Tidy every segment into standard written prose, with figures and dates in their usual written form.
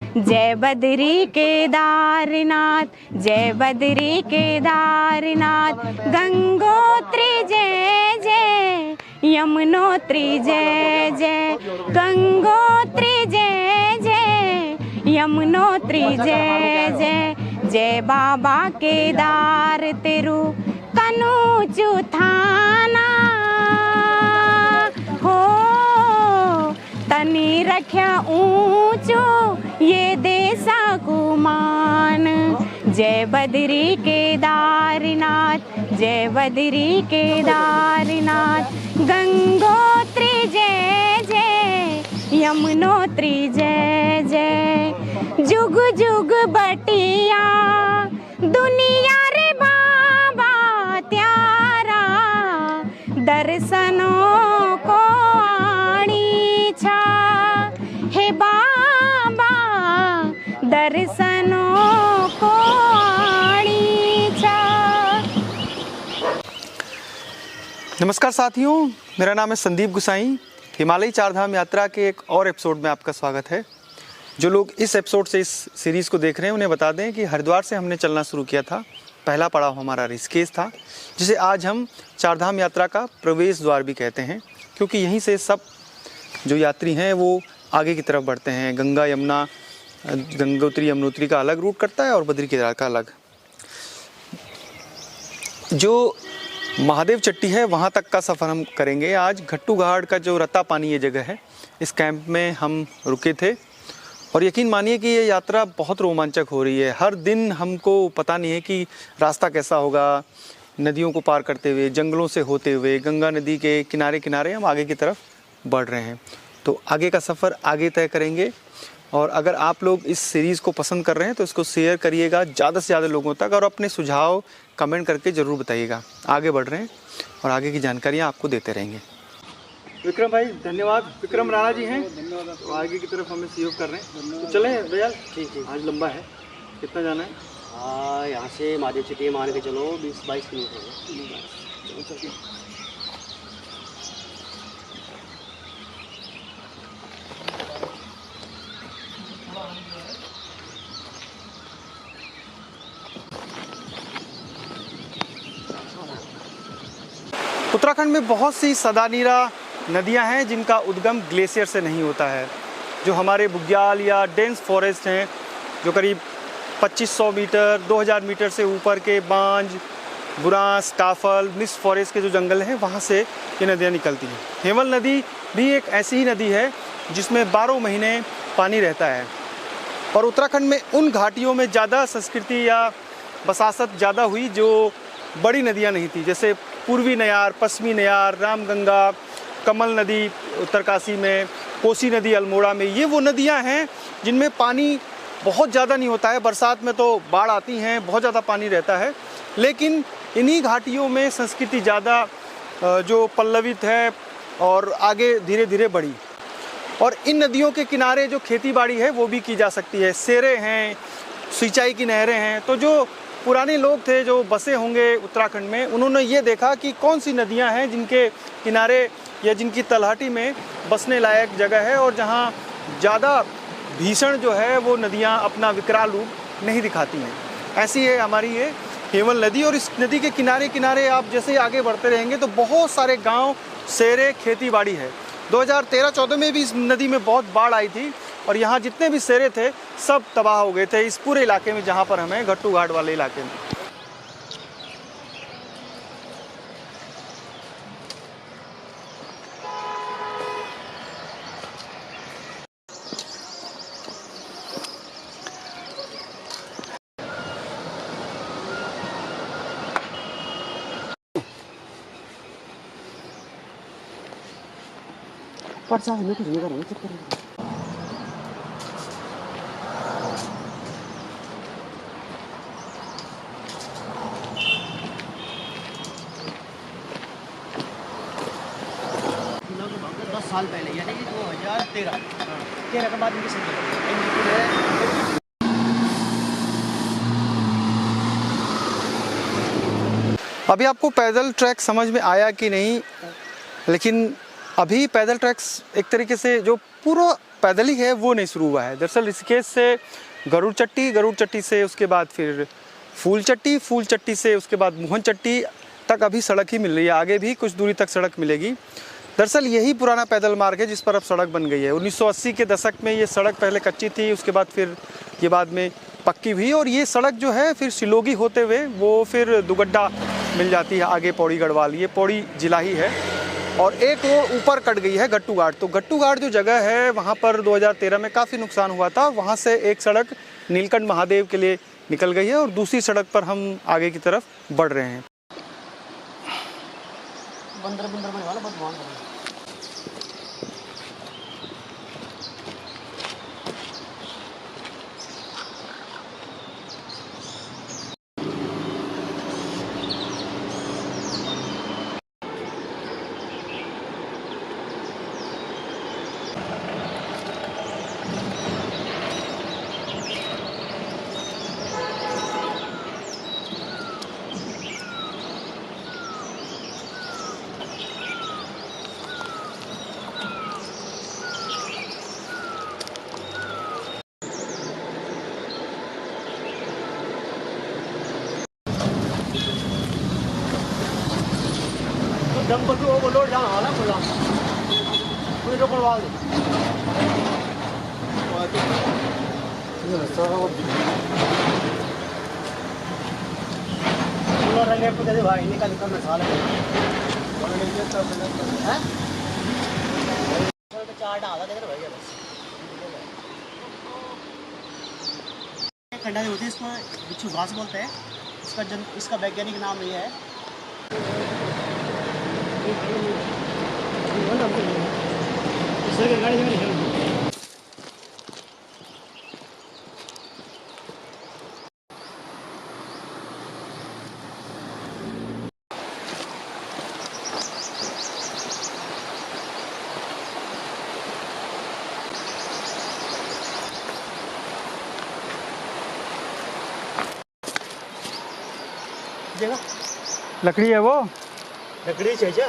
जय बद्री केदारनाथ, जय बद्री केदारनाथ, गंगोत्री जय जय, यमुनोत्री जय जय, गंगोत्री जय जय, यमुनोत्री जय जय। जय बाबा केदार तेरू कनूचु थाना हो, तनी रख्या ऊंचो ये देसा कुमान। जय बद्री केदारनाथ, जय बद्री केदारनाथ, गंगोत्री जय जय, यमुनोत्री जय जय। जुग जुग बटिया दुनिया रे बाबा त्यारा, दर्शनों को आनी छा हे बाबा, दर्शनों को आनी छा। नमस्कार साथियों, मेरा नाम है संदीप गुसाई। हिमालयी चारधाम यात्रा के एक और एपिसोड में आपका स्वागत है। जो लोग इस एपिसोड से इस सीरीज़ को देख रहे हैं उन्हें बता दें कि हरिद्वार से हमने चलना शुरू किया था। पहला पड़ाव हमारा ऋषिकेश था, जिसे आज हम चारधाम यात्रा का प्रवेश द्वार भी कहते हैं, क्योंकि यहीं से सब जो यात्री हैं वो आगे की तरफ बढ़ते हैं। गंगा यमुना, गंगोत्री यमुनोत्री का अलग रूट करता है और बद्री केदार का अलग। जो महादेव चट्टी है वहाँ तक का सफ़र हम करेंगे आज। घट्टू घाट का जो रत्ता पानी ये जगह है, इस कैंप में हम रुके थे और यकीन मानिए कि ये यात्रा बहुत रोमांचक हो रही है। हर दिन हमको पता नहीं है कि रास्ता कैसा होगा। नदियों को पार करते हुए, जंगलों से होते हुए, गंगा नदी के किनारे किनारे हम आगे की तरफ बढ़ रहे हैं। तो आगे का सफ़र आगे तय करेंगे। और अगर आप लोग इस सीरीज़ को पसंद कर रहे हैं तो इसको शेयर करिएगा ज़्यादा से ज़्यादा लोगों तक और अपने सुझाव कमेंट करके ज़रूर बताइएगा। आगे बढ़ रहे हैं और आगे की जानकारियाँ आपको देते रहेंगे। विक्रम भाई धन्यवाद। विक्रम राणा जी हैं, तो आगे की तरफ हमें सहयोग कर रहे हैं। तो चलें भैया। ठीक है। आज लंबा है, कितना जाना है? यहाँ से महादेव चट्टी मान के चलो 20-22 किलोमीटर है। उत्तराखंड में बहुत सी सदानीरा नदियां हैं जिनका उद्गम ग्लेशियर से नहीं होता है। जो हमारे बुग्याल या डेंस फॉरेस्ट हैं, जो करीब 2500 मीटर 2000 मीटर से ऊपर के बांज, बुरांस, काफल, मिस्ट फॉरेस्ट के जो जंगल हैं वहाँ से ये नदियाँ निकलती हैं। हेमल नदी भी एक ऐसी ही नदी है जिसमें 12 महीने पानी रहता है। और उत्तराखंड में उन घाटियों में ज़्यादा संस्कृति या बसासत ज़्यादा हुई जो बड़ी नदियाँ नहीं थी, जैसे पूर्वी नयार, पश्चिमी नयार, रामगंगा, कमल नदी उत्तरकाशी में, कोसी नदी अल्मोड़ा में। ये वो नदियाँ हैं जिनमें पानी बहुत ज़्यादा नहीं होता है। बरसात में तो बाढ़ आती हैं, बहुत ज़्यादा पानी रहता है, लेकिन इन्हीं घाटियों में संस्कृति ज़्यादा जो पल्लवित है और आगे धीरे धीरे बढ़ी। और इन नदियों के किनारे जो खेती बाड़ी है वो भी की जा सकती है। सेरे हैं, सिंचाई की नहरें हैं। तो जो पुराने लोग थे जो बसे होंगे उत्तराखंड में, उन्होंने ये देखा कि कौन सी नदियां हैं जिनके किनारे या जिनकी तलहटी में बसने लायक जगह है और जहां ज़्यादा भीषण जो है वो नदियां अपना विकराल रूप नहीं दिखाती हैं। ऐसी है हमारी ये हेमल नदी। और इस नदी के किनारे किनारे आप जैसे ही आगे बढ़ते रहेंगे तो बहुत सारे गाँव, सेरे, खेती बाड़ी है। 2013-14 में भी इस नदी में बहुत बाढ़ आई थी और यहाँ जितने भी सेरे थे सब तबाह हो गए थे, इस पूरे इलाके में जहाँ पर हमें घट्टू घाट वाले इलाके में। परसा हमें कुछ नहीं करना, चुप करो। साल पहले यानी कि 2013 के बाद इनकी संख्या। अभी आपको पैदल ट्रैक समझ में आया कि नहीं, लेकिन अभी पैदल ट्रैक्स एक तरीके से जो पूरा पैदल ही है वो नहीं शुरू हुआ है। दरअसल ऋषिकेश से गरुड़ चट्टी से उसके बाद फिर फूल चट्टी से उसके बाद मोहन चट्टी तक अभी सड़क ही मिल रही है, आगे भी कुछ दूरी तक सड़क मिलेगी। दरअसल यही पुराना पैदल मार्ग है जिस पर अब सड़क बन गई है। 1980 के दशक में ये सड़क पहले कच्ची थी, उसके बाद फिर ये बाद में पक्की हुई और ये सड़क जो है फिर सिलोगी होते हुए वो फिर दुगड्डा मिल जाती है आगे पौड़ी गढ़वाल, ये पौड़ी जिला ही है। और एक वो ऊपर कट गई है गट्टू घाट, तो गट्टू घाट जो जगह है वहाँ पर 2013 में काफ़ी नुकसान हुआ था, वहाँ से एक सड़क नीलकंठ महादेव के लिए निकल गई है और दूसरी सड़क पर हम आगे की तरफ बढ़ रहे हैं। डंपर को ओवरलोड जाना वाला बोला पूरे को पड़वा दे रंगे पे दे भाई निकल निकल में साले हैं चार डाला देख रहे भाई बस खंडा होती है, इसको बिच्छू घास बोलते हैं। इसका वैज्ञानिक नाम ये है जगह लकड़ी है वो, लकड़ी चाहिए।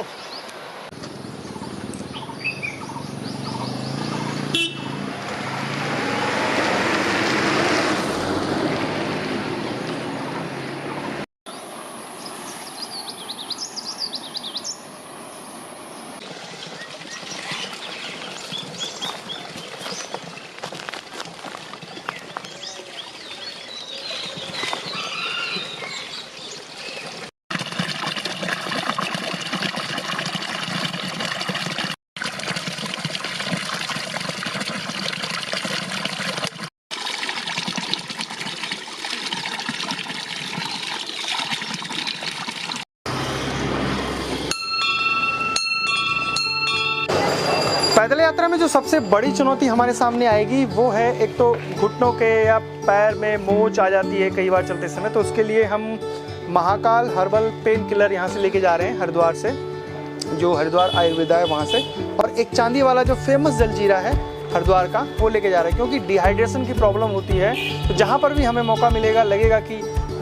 पैदल यात्रा में जो सबसे बड़ी चुनौती हमारे सामने आएगी वो है एक तो घुटनों के या पैर में मोच आ जाती है कई बार चलते समय, तो उसके लिए हम महाकाल हर्बल पेन किलर यहाँ से लेके जा रहे हैं हरिद्वार से, जो हरिद्वार आयुर्वेदा है वहाँ से, और एक चांदी वाला जो फेमस जलजीरा है हरिद्वार का वो लेके जा रहे हैं क्योंकि डिहाइड्रेशन की प्रॉब्लम होती है। तो जहाँ पर भी हमें मौका मिलेगा, लगेगा कि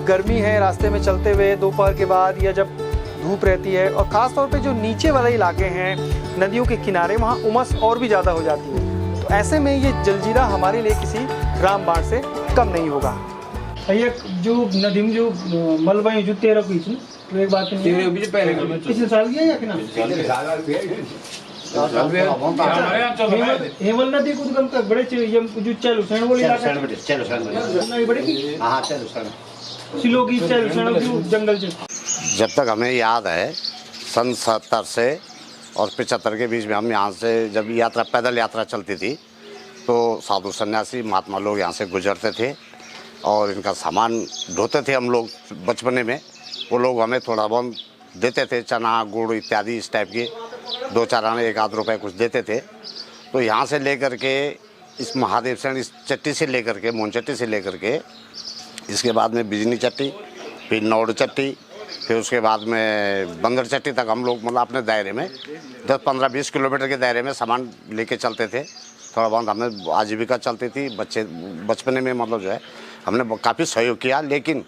गर्मी है रास्ते में चलते हुए दोपहर के बाद या जब धूप रहती है, और ख़ास तौर पे जो नीचे वाले इलाके हैं नदियों के किनारे, वहाँ उमस और भी ज़्यादा हो जाती है। तो ऐसे में ये जलजीरा हमारे लिए किसी रामबाण से कम नहीं होगा। ये जो नदी में जो मलबा जो 13 पीस तो एक बात नहीं पिछले साल किया या हेमल नदी को उद्गम तक बड़े जो चलो सैन बोली सिलोगी चलो जंगल से जब तक हमें याद है सन 70 से और 75 के बीच में हम यहाँ से जब यात्रा पैदल यात्रा चलती थी तो साधु सन्यासी महात्मा लोग यहाँ से गुजरते थे और इनका सामान ढोते थे हम लोग बचपने में। वो लोग हमें थोड़ा बहुत देते थे, चना गुड़ इत्यादि इस टाइप के 2-4 आने 1-8 रुपये कुछ देते थे। तो यहाँ से लेकर के इस महादेव सेन इस चट्टी से लेकर के मोहन चट्टी से लेकर के इसके बाद में बिजनी चट्टी, फिर नौड़ चट्टी, फिर उसके बाद में बंदर चट्टी तक हम लोग मतलब अपने दायरे में 10-15-20 किलोमीटर के दायरे में सामान लेके चलते थे। थोड़ा बहुत हमें आजीविका चलती थी बचपने में, मतलब जो है हमने काफ़ी सहयोग किया। लेकिन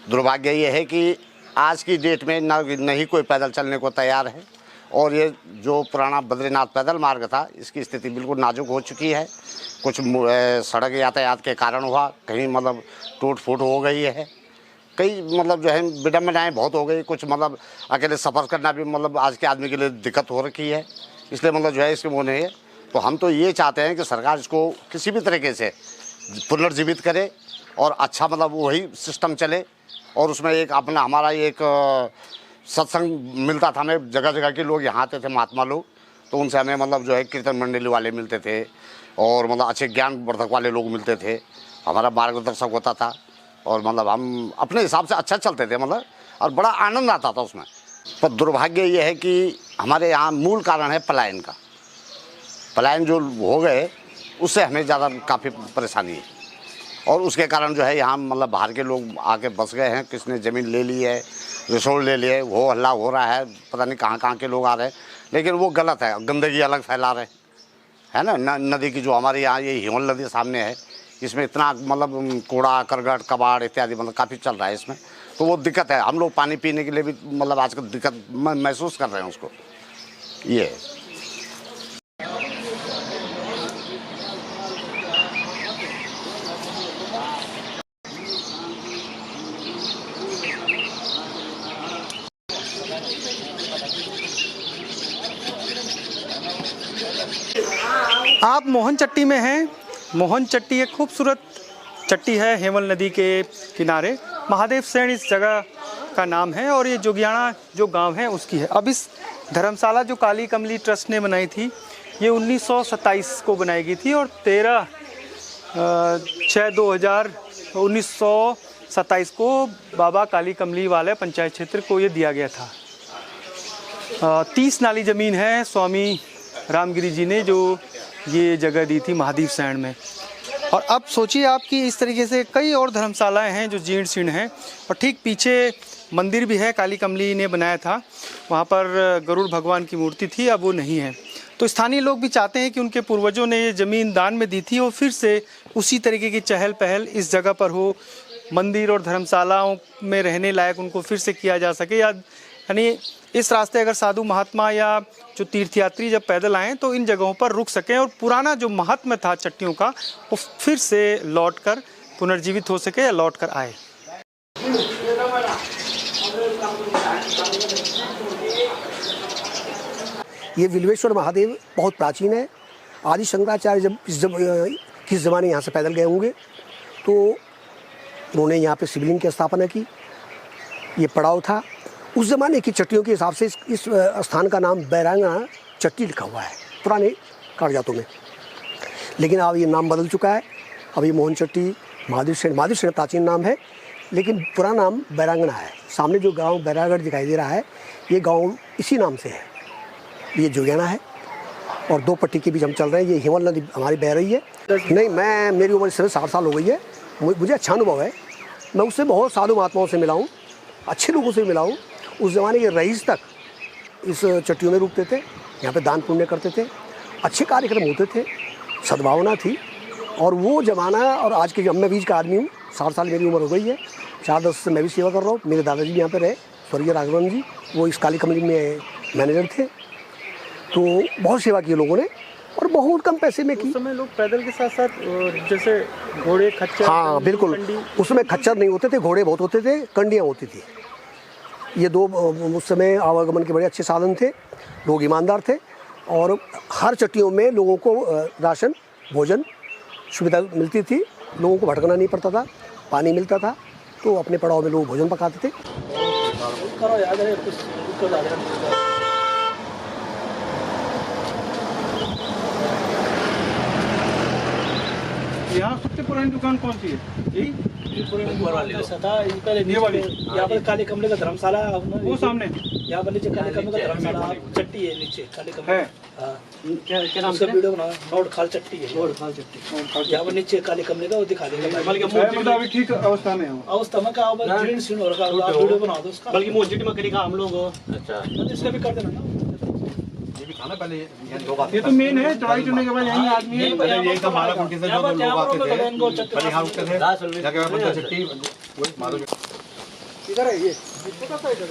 दुर्भाग्य ये है कि आज की डेट में न ही कोई पैदल चलने को तैयार है और ये जो पुराना बद्रीनाथ पैदल मार्ग था, इसकी स्थिति बिल्कुल नाजुक हो चुकी है। कुछ सड़क यातायात के कारण हुआ, कहीं मतलब टूट फूट हो गई है, कई मतलब जो है विडम्बनाएँ बहुत हो गई। कुछ मतलब अकेले सफ़र करना भी मतलब आज के आदमी के लिए दिक्कत हो रखी है, इसलिए मतलब जो है इसके वो नहीं है। तो हम तो ये चाहते हैं कि सरकार इसको किसी भी तरीके से पुनर्जीवित करे और अच्छा मतलब वही सिस्टम चले। और उसमें एक अपना हमारा एक सत्संग मिलता था, हमें जगह जगह के लोग यहाँ आते थे, महात्मा लोग, तो उनसे हमें मतलब जो है कीर्तन मंडली वाले मिलते थे और मतलब अच्छे ज्ञान वर्धक वाले लोग मिलते थे, हमारा मार्गदर्शक होता था और मतलब हम अपने हिसाब से अच्छा चलते थे मतलब, और बड़ा आनंद आता था उसमें। पर दुर्भाग्य ये है कि हमारे यहाँ मूल कारण है पलायन का। पलायन जो हो गए उससे हमें ज़्यादा काफ़ी परेशानी है और उसके कारण जो है यहाँ मतलब बाहर के लोग आके बस गए हैं। किसने ज़मीन ले ली है, रिसोर्ट ले लिए, वो हल्ला हो रहा है, पता नहीं कहाँ कहाँ के लोग आ रहे हैं, लेकिन वो गलत है। गंदगी अलग फैला रहे है ना। नदी की जो हमारे यहाँ ये हिमल नदी सामने है, इसमें इतना मतलब कूड़ा करकट कबाड़ इत्यादि मतलब काफ़ी चल रहा है इसमें, तो वो दिक्कत है। हम लोग पानी पीने के लिए भी मतलब आजकल दिक्कत महसूस कर रहे हैं उसको। ये है। आप मोहन चट्टी में हैं। मोहन चट्टी एक खूबसूरत चट्टी है हेमल नदी के किनारे। महादेव सेन इस जगह का नाम है और ये जोगियाना जो गांव है उसकी है। अब इस धर्मशाला जो काली कमली ट्रस्ट ने बनाई थी, ये 1927 को बनाई गई थी और 13/6/1927 को बाबा काली कमली वाले पंचायत क्षेत्र को ये दिया गया था। 30 नाली ज़मीन है स्वामी रामगिरी जी ने जो ये जगह दी थी महादेव सैंड में। और अब सोचिए आप कि इस तरीके से कई और धर्मशालाएं हैं जो जीर्ण शीर्ण हैं और ठीक पीछे मंदिर भी है, काली कमली ने बनाया था, वहाँ पर गरुड़ भगवान की मूर्ति थी, अब वो नहीं है। तो स्थानीय लोग भी चाहते हैं कि उनके पूर्वजों ने ये ज़मीन दान में दी थी और फिर से उसी तरीके की चहल पहल इस जगह पर हो, मंदिर और धर्मशालाओं में रहने लायक उनको फिर से किया जा सके। यानी इस रास्ते अगर साधु महात्मा या जो तीर्थयात्री जब पैदल आएँ तो इन जगहों पर रुक सकें और पुराना जो महत्व था चट्टियों का वो फिर से लौट कर पुनर्जीवित हो सके या लौट कर आए। ये विल्वेश्वर महादेव बहुत प्राचीन है। आदि शंकराचार्य जब किस ज़माने यहाँ से पैदल गए होंगे तो उन्होंने यहाँ पे शिवलिंग की स्थापना की। ये पड़ाव था। उस ज़माने की चट्टियों के हिसाब से इस स्थान का नाम बैरांगना चट्टी लिखा हुआ है पुराने कागजातों में, लेकिन अब ये नाम बदल चुका है। अब ये मोहन चट्टी महादेव सेन प्राचीन नाम है, लेकिन पुराना नाम बैरांगना है। सामने जो गांव बैरागढ़ दिखाई दे रहा है, ये गांव इसी नाम से है। ये जोगियाना है और 2 पट्टी के बीच हम चल रहे हैं। ये हिमल नदी हमारी बह रही है। नहीं, मेरी उम्र इस समय 60 साल हो गई है। मुझे अच्छा अनुभव है। मैं उससे बहुत साधु महात्माओं से मिला हूँ, अच्छे लोगों से मिला हूँ। उस ज़माने के रईस तक इस चट्टियों में रुकते थे, यहाँ पे दान पुण्य करते थे, अच्छे कार्यक्रम होते थे, सद्भावना थी। और वो ज़माना और आज के, मैं बीच का आदमी हूँ, 60 साल मेरी उम्र हो गई है। 4-10 से मैं भी सेवा कर रहा हूँ। मेरे दादाजी भी यहाँ पे रहे, स्वर्गीय राघवन जी, वो इस काली कमली में मैनेजर थे। तो बहुत सेवा की लोगों ने और बहुत कम पैसे में की। उस समय लोग पैदल के साथ साथ जैसे घोड़े खच्चर, हाँ बिल्कुल, उसमें खच्चर नहीं होते थे, घोड़े बहुत होते थे, कंडियाँ होती थी। ये 2 उस समय आवागमन के बड़े अच्छे साधन थे। लोग ईमानदार थे और हर चट्टियों में लोगों को राशन भोजन सुविधा मिलती थी। लोगों को भटकना नहीं पड़ता था, पानी मिलता था, तो अपने पड़ाव में लोग भोजन पकाते थे। यहाँ सबसे पुरानी दुकान कौन सी है? यही ये वाली। यहाँ पर काली कमले का धर्मशाला, वो सामने यहाँ पर नीचे काली कमले का धर्मशाला चट्टी है, नीचे काली कमले है। क्या नाम से वीडियो बना, नोट खाल चट्टी है। यहाँ पर नीचे काली कमले का वो दिखा देगा। मतलब अभी ठीक अवस्था में हो, अवस्था में क्या जीर्ण शीर्ण हो रखा है, आप वीडियो बना दो उसका। बल्कि मस्जिद में करेगा हम लोग। अच्छा, इसका भी कर देना ना। पहले ये तो मेन है, चढ़ाई चढ़ने के बाद यही आदमी है। पहले यही था माला कुंटी से जो लोग आते थे, पहले यहाँ रुकते थे, जाके वहाँ बंदा चट्टी वही मारो। इधर है ये छोटा सा इधर।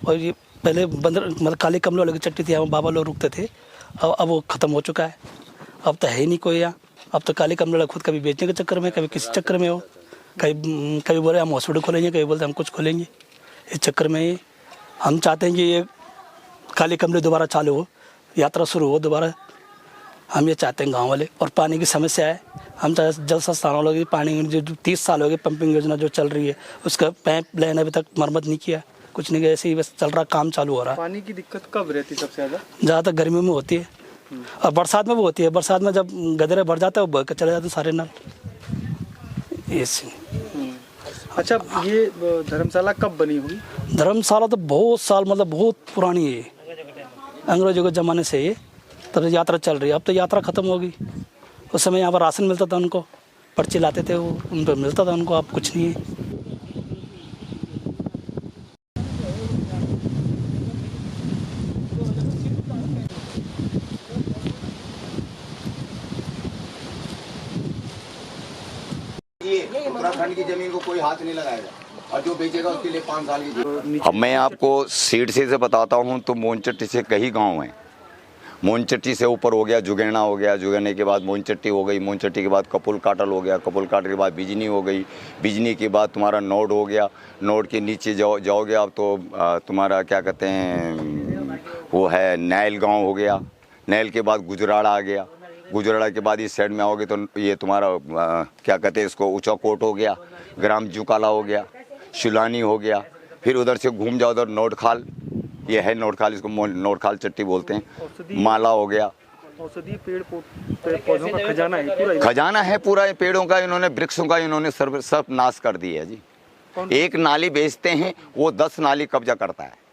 और ये पहले बंदर मतलब काले कमलों वाले की चट्टी थी, यहाँ बाबा लोग रुकते थे। अब वो ख़त्म हो चुका है, अब तो है ही नहीं कोई यहाँ। अब तो काले कमलों वाले खुद कभी बेचने के चक्कर में, कभी किसी चक्कर में हो, कभी बोले हम हॉस्पिटल खोलेंगे, कभी बोलते हम कुछ खोलेंगे। इस चक्कर में ही हम चाहते हैं कि ये काले कमरे दोबारा चालू हो, यात्रा शुरू हो दोबारा। हम ये चाहते हैं गाँव वाले। और पानी की समस्या है, हम चाहे जल संस्थान वालों की पानी जो 30 साल हो गए पंपिंग योजना जो चल रही है उसका पाइप लाइन अभी तक मरम्मत नहीं किया, कुछ नहीं किया, ऐसे ही बस चल रहा, काम चालू हो रहा है। पानी की दिक्कत कब रहती है सबसे ज़्यादा? ज़्यादातर गर्मी में होती है और बरसात में भी होती है। बरसात में जब गदरे भर जाता है वो बह के चले जाते हैं सारे नल। अच्छा, ये धर्मशाला कब बनी होगी? धर्मशाला तो बहुत साल मतलब बहुत पुरानी है, अंग्रेजों के ज़माने से ये तब यात्रा चल रही है। अब तो यात्रा ख़त्म होगी। उस समय यहाँ पर राशन मिलता था उनको, पर्ची लाते थे वो, उन पर मिलता था उनको। अब कुछ नहीं है। उत्तराखंड की जमीन को कोई हाथ नहीं लगाएगा और जो बेचेगा उसके लिए 5 साल की। अब मैं आपको सीट से बताता हूँ तो मोनचट्टी से कई गांव हैं। मोनचट्टी से ऊपर हो गया जुगेना, हो गया जुगेने के बाद मोनचट्टी हो गई, मोनचट्टी के बाद कपुल काटल हो गया, कपुल काटल के बाद बिजनी हो गई, बिजनी के बाद तुम्हारा नोड हो गया, नोड के नीचे जाओगे आप तो तुम्हारा क्या कहते हैं वो है नैल गाँव हो गया, नैल के बाद गुजराड़ा आ गया, गुजराड़ा के बाद इस साइड में आओगे तो ये तुम्हारा क्या कहते हैं इसको ऊंचा कोट हो गया, ग्राम जुकाला हो गया, शुलानी हो गया, फिर उधर से घूम जाओ उधर नोटखाल, ये है नोटखाल, इसको नोटखाल चट्टी बोलते हैं, माला हो गया। औषधीय पेड़ पौधों का खजाना है पूरा, खजाना है पूरा पेड़ों का, इन्होंने वृक्षों का इन्होंने सब नाश कर दिया है जी। एक नाली बेचते हैं वो 10 नाली कब्जा करता है।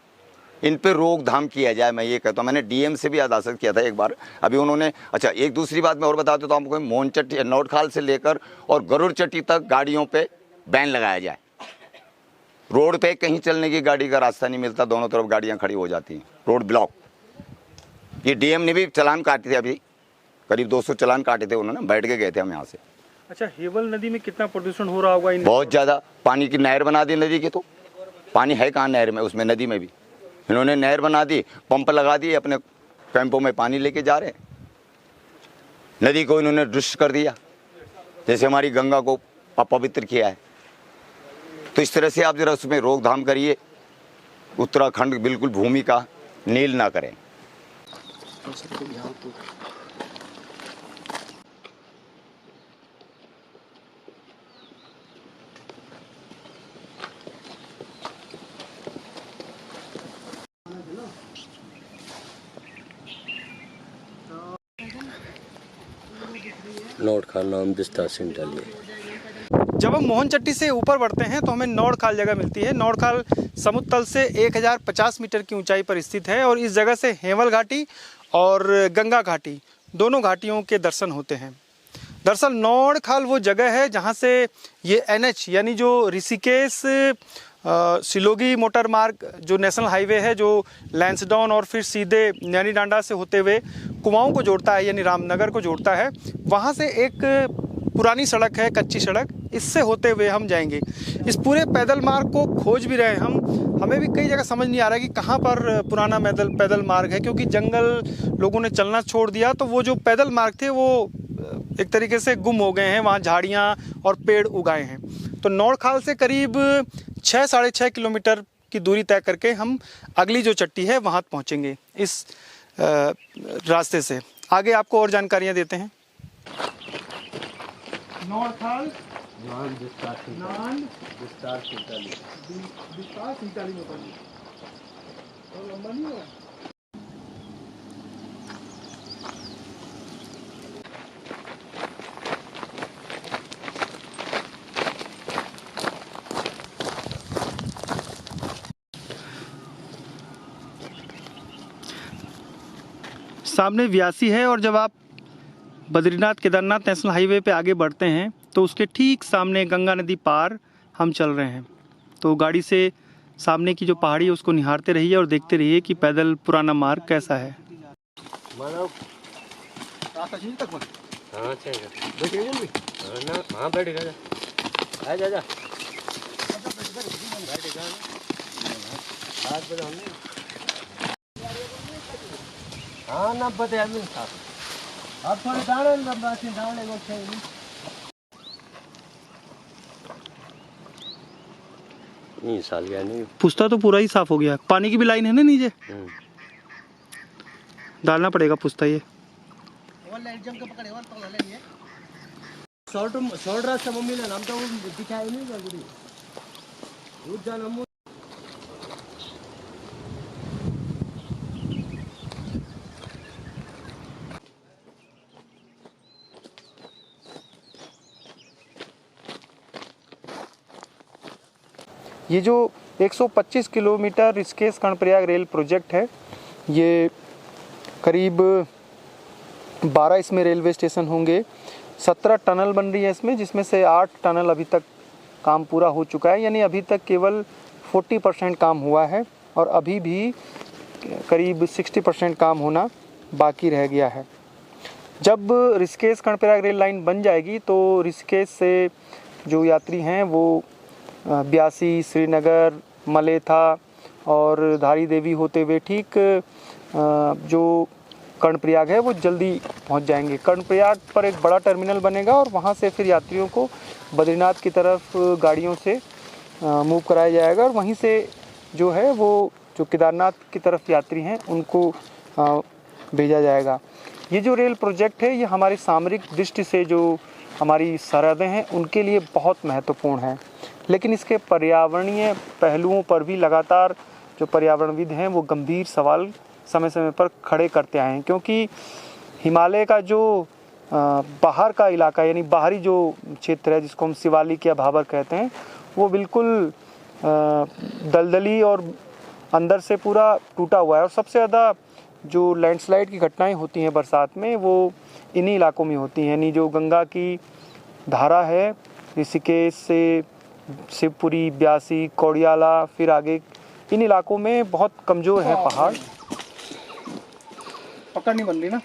इन पे रोकथाम किया जाए, मैं ये कहता हूँ। मैंने डीएम से भी आदासत किया था एक बार, अभी उन्होंने। अच्छा, एक दूसरी बात मैं और बता देता हूँ आपको, मोनचट्टी नोटखाल से लेकर और गरुड़ चट्टी तक गाड़ियों पे बैन लगाया जाए। रोड पे कहीं चलने की गाड़ी का रास्ता नहीं मिलता, दोनों तरफ गाड़ियाँ खड़ी हो जाती हैं, रोड ब्लॉक। ये डीएम ने भी चालान काटे थे, अभी करीब 200 चालान काटे थे उन्होंने, बैठ के गए थे हम यहाँ से। अच्छा, हेवल नदी में कितना प्रदूषण हो रहा होगा? बहुत ज़्यादा। पानी की नहर बना दी नदी की, तो पानी है कहाँ नहर में, उसमें नदी में भी इन्होंने नहर बना दी, पंप लगा दिए, अपने कैंपों में पानी लेके जा रहे हैं। नदी को इन्होंने दुष्ट कर दिया, जैसे हमारी गंगा को अपवित्र किया है। तो इस तरह से आप जरा उसमें रोकथाम करिए, उत्तराखंड बिल्कुल भूमि का नील ना करें। नोटखाल नाम विस्तार सिंह डालिए। जब हम मोहनचट्टी से ऊपर बढ़ते हैं तो हमें नौड़खाल जगह मिलती है। नौड़खाल समुद्र तल से 1050 मीटर की ऊंचाई पर स्थित है और इस जगह से हेमल घाटी और गंगा घाटी दोनों घाटियों के दर्शन होते हैं। दरअसल नौड़खाल वो जगह है जहां से ये NH यानी जो ऋषिकेश सिलोगी मोटर मार्ग जो नेशनल हाईवे है, जो लैंसडाउन और फिर सीधे नैनी डांडा से होते हुए कुमाऊं को जोड़ता है यानी रामनगर को जोड़ता है, वहाँ से एक पुरानी सड़क है, कच्ची सड़क, इससे होते हुए हम जाएंगे। इस पूरे पैदल मार्ग को खोज भी रहे हम, हमें भी कई जगह समझ नहीं आ रहा है कि कहाँ पर पुराना पैदल मार्ग है, क्योंकि जंगल लोगों ने चलना छोड़ दिया, तो वो जो पैदल मार्ग थे वो एक तरीके से गुम हो गए हैं, वहाँ झाड़ियाँ और पेड़ उगाए हैं। तो नौड़खाल से करीब 6-6.5 किलोमीटर की दूरी तय करके हम अगली जो चट्टी है वहाँ पहुँचेंगे। इस रास्ते से आगे आपको और जानकारियाँ देते हैं। नौड़खाल सामने व्यासी है और जब आप बद्रीनाथ केदारनाथ नेशनल हाईवे पे आगे बढ़ते हैं तो उसके ठीक सामने गंगा नदी पार हम चल रहे हैं। तो गाड़ी से सामने की जो पहाड़ी है उसको निहारते रहिए और देखते रहिए कि पैदल पुराना मार्ग कैसा है। मानो रास्ता चीज तक पहुंच हाँ चाहिए बैठिए जल्दी हाँ ना हाँ बैठ जा आ जा जा बात बता हमने हाँ ना बता आदमी साथ अब थोड़े दाने ना बात दाने वो चाहिए नहीं साल गया नहीं पुस्ता तो पूरा ही साफ हो गया। पानी की भी लाइन है ना नीचे, डालना पड़ेगा पुस्ता ये। वो लाइट जम के पकड़े और तो ले लिए शॉर्ट रास्ता मम्मी ने नाम तो दिखाया नहीं क्या गुड़ी रुक जा नमो ये जो 125 kilometre Rishikesh Karnaprayag rail project है, ये करीब 12 इसमें रेलवे स्टेशन होंगे। 17 टनल बन रही है इसमें, जिसमें से 8 टनल अभी तक काम पूरा हो चुका है, यानी अभी तक केवल 40% काम हुआ है और अभी भी करीब 60% काम होना बाकी रह गया है। जब ऋषिकेश कर्णप्रयाग रेल लाइन बन जाएगी तो ऋषिकेश से जो यात्री हैं वो ब्यासी, श्रीनगर, मलेथा और धारी देवी होते हुए ठीक जो कर्णप्रयाग है वो जल्दी पहुंच जाएंगे। कर्णप्रयाग पर एक बड़ा टर्मिनल बनेगा और वहां से फिर यात्रियों को बद्रीनाथ की तरफ गाड़ियों से मूव कराया जाएगा और वहीं से जो है वो जो केदारनाथ की तरफ यात्री हैं उनको भेजा जाएगा। ये जो रेल प्रोजेक्ट है ये हमारी सामरिक दृष्टि से जो हमारी सरहदें हैं उनके लिए बहुत महत्वपूर्ण है, लेकिन इसके पर्यावरणीय पहलुओं पर भी लगातार जो पर्यावरणविद हैं वो गंभीर सवाल समय समय पर खड़े करते आए हैं, क्योंकि हिमालय का जो बाहर का इलाका यानी बाहरी जो क्षेत्र है जिसको हम शिवालिक या भाबर कहते हैं वो बिल्कुल दलदली और अंदर से पूरा टूटा हुआ है और सबसे ज़्यादा जो लैंडस्लाइड की घटनाएं होती हैं बरसात में वो इन्हीं इलाकों में होती हैं। यानी जो गंगा की धारा है ऋषिकेश से शिवपुरी, ब्यासी, कोड़ियाला फिर आगे इन इलाकों में बहुत कमज़ोर है पहाड़। पकड़ नहीं बन रही ना।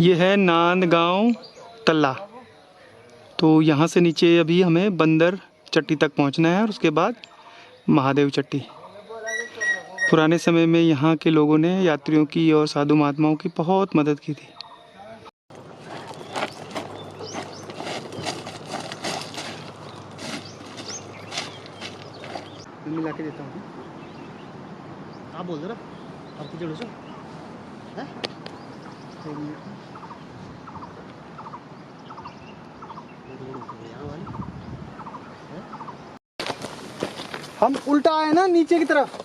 ये है नांदगांव तल्ला, तो यहाँ से नीचे अभी हमें बंदर चट्टी तक पहुँचना है और उसके बाद महादेव चट्टी। पुराने समय में यहाँ के लोगों ने यात्रियों की और साधु महात्माओं की बहुत मदद की थी। मिला के देता हूँ। आप बोल दो ना आपकी जोड़ो से हम उल्टा आए ना नीचे की तरफ,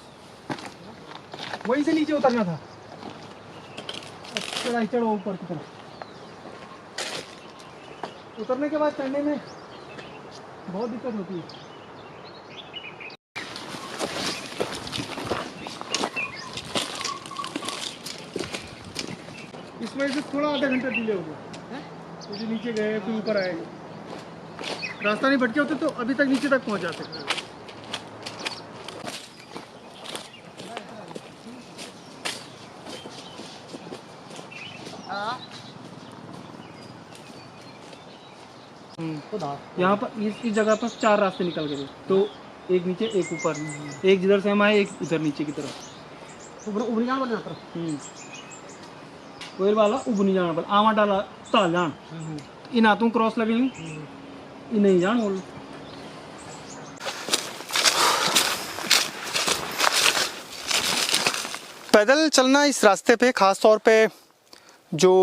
वहीं से नीचे उतरना था। चढ़ाई चढ़ो ऊपर की तरफ, उतरने के बाद चढ़ने में बहुत दिक्कत होती है। इस वजह से थोड़ा आधा घंटा डिले हो गया, क्योंकि नीचे गए फिर ऊपर आए, रास्ता नहीं भटके होते तो अभी तक नीचे तक पहुंच जाते। यहाँ पर इस जगह पर 4 रास्ते निकल गए, तो एक नीचे एक ऊपर, एक जिधर से हम आए एक उधर नीचे की तरफ। उबरी जाना पड़ना कोई वाला उबनी जाना पड़ा आवा डाला ताल जान इन हाथों क्रॉस लगे इन नहीं जान बोल। पैदल चलना इस रास्ते पे खास तौर पे जो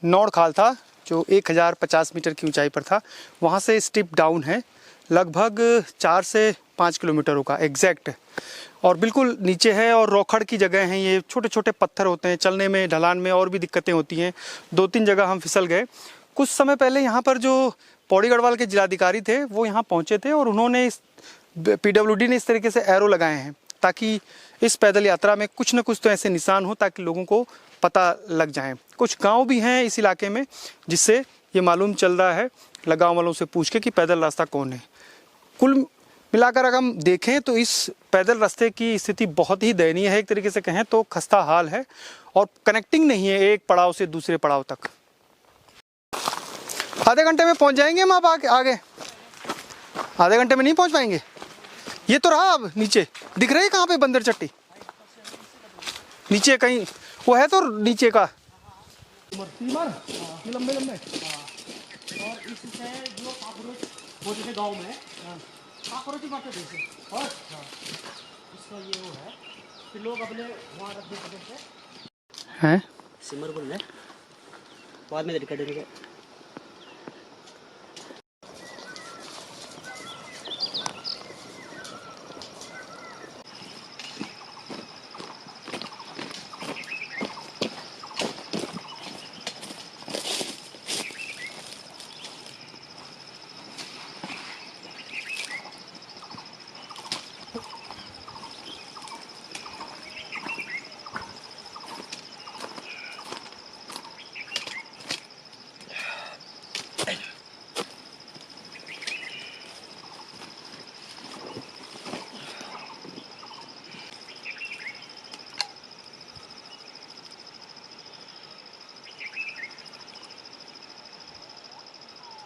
नौड़ खाल था जो 1050 मीटर की ऊंचाई पर था, वहाँ से स्टिप डाउन है लगभग 4 से 5 किलोमीटर होगा एग्जैक्ट, और बिल्कुल नीचे है और रोखड़ की जगह हैं। ये छोटे छोटे पत्थर होते हैं, चलने में ढलान में और भी दिक्कतें होती हैं। 2-3 जगह हम फिसल गए। कुछ समय पहले यहाँ पर जो पौड़ी गढ़वाल के जिलाधिकारी थे वो यहाँ पहुँचे थे और उन्होंने PWD ने इस तरीके से एरो लगाए हैं ताकि इस पैदल यात्रा में कुछ न कुछ तो ऐसे निशान हो ताकि लोगों को पता लग जाए। कुछ गांव भी हैं इस इलाके में जिससे ये मालूम चल रहा है, गाँव वालों से पूछ के कि पैदल रास्ता कौन है। कुल मिलाकर अगर हम देखें तो इस पैदल रास्ते की स्थिति बहुत ही दयनीय है, एक तरीके से कहें तो खस्ता हाल है, और कनेक्टिंग नहीं है एक पड़ाव से दूसरे पड़ाव तक। आधे घंटे में पहुंच जाएंगे हम, आप आगे आधे घंटे में नहीं पहुंच पाएंगे। ये तो रहा, अब नीचे दिख रही है कहाँ पे बंदर चट्टी, नीचे कहीं वो है तो नीचे का लंबे लंबे। और इससे जो कॉकरोच होते थे गाँव में, कॉकरोच ही मारते थे इसे। और इसका ये वो है कि लोग अपने वहाँ रख देते थे हैं सिमर बोल रहे बाद में रिकॉर्ड करेंगे।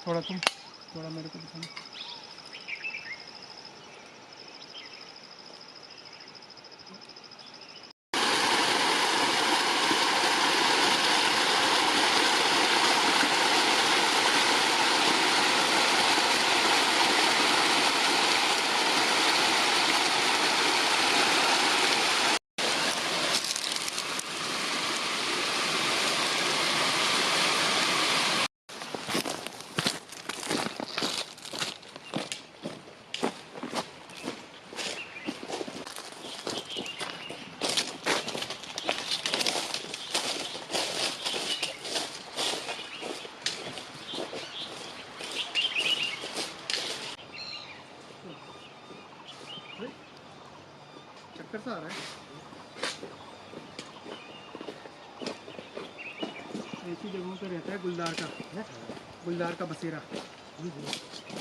थोड़ा तुम थोड़ा मेरे को दिखाना। चक्कर सा आ रहा है। ऐसी जगहों पे रहता है गुलदार का बसेरा,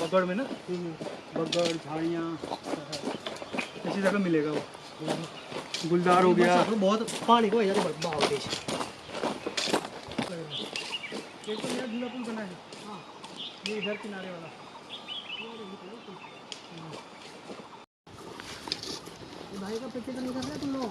बगड़ में ना, बगड़ झाड़ियाँ ऐसी जगह मिलेगा वो। गुलदार हो गया, बहुत पानी को इधर बहाव तेज। एक तो नया झूला पुल बना है, हाँ ये इधर किनारे वाला। भाई का पैसे का निकल रहा है तुम लोग।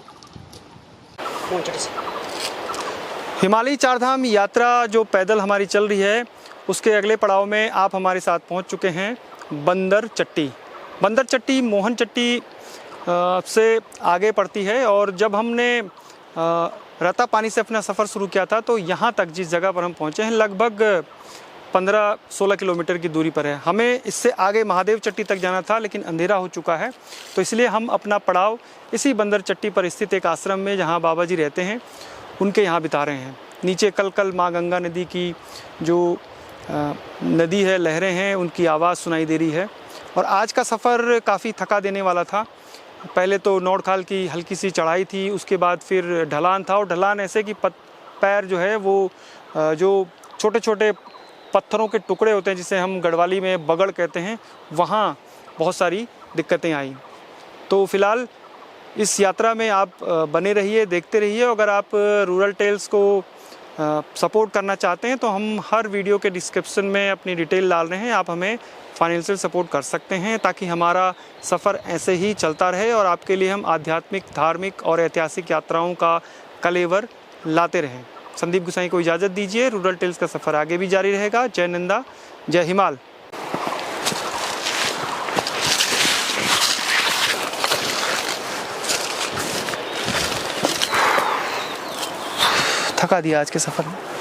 हिमालयी चारधाम यात्रा जो पैदल हमारी चल रही है, उसके अगले पड़ाव में आप हमारे साथ पहुंच चुके हैं बंदर चट्टी। बंदर चट्टी मोहन चट्टी से आगे पड़ती है, और जब हमने रता पानी से अपना सफ़र शुरू किया था तो यहाँ तक जिस जगह पर हम पहुँचे हैं लगभग 15-16 किलोमीटर की दूरी पर है। हमें इससे आगे महादेव चट्टी तक जाना था, लेकिन अंधेरा हो चुका है, तो इसलिए हम अपना पड़ाव इसी बंदर चट्टी पर स्थित एक आश्रम में, जहाँ बाबा जी रहते हैं, उनके यहाँ बिता रहे हैं। नीचे कल माँ गंगा नदी की जो नदी है, लहरें हैं, उनकी आवाज़ सुनाई दे रही है। और आज का सफ़र काफ़ी थका देने वाला था। पहले तो नौड़खाल की हल्की सी चढ़ाई थी, उसके बाद फिर ढलान था, और ढलान ऐसे कि पैर जो है वो जो छोटे छोटे पत्थरों के टुकड़े होते हैं, जिसे हम गढ़वाली में बगड़ कहते हैं, वहाँ बहुत सारी दिक्कतें आई। तो फ़िलहाल इस यात्रा में आप बने रहिए, देखते रहिए। अगर आप रूरल टेल्स को सपोर्ट करना चाहते हैं तो हम हर वीडियो के डिस्क्रिप्शन में अपनी डिटेल डाल रहे हैं, आप हमें फाइनेंशियल सपोर्ट कर सकते हैं, ताकि हमारा सफ़र ऐसे ही चलता रहे और आपके लिए हम आध्यात्मिक, धार्मिक और ऐतिहासिक यात्राओं का कलेवर लाते रहें। संदीप गुसाई को इजाज़त दीजिए। रूरल टेल्स का सफ़र आगे भी जारी रहेगा। जय नंदा, जय हिमाल। थका दिया आज के सफ़र में।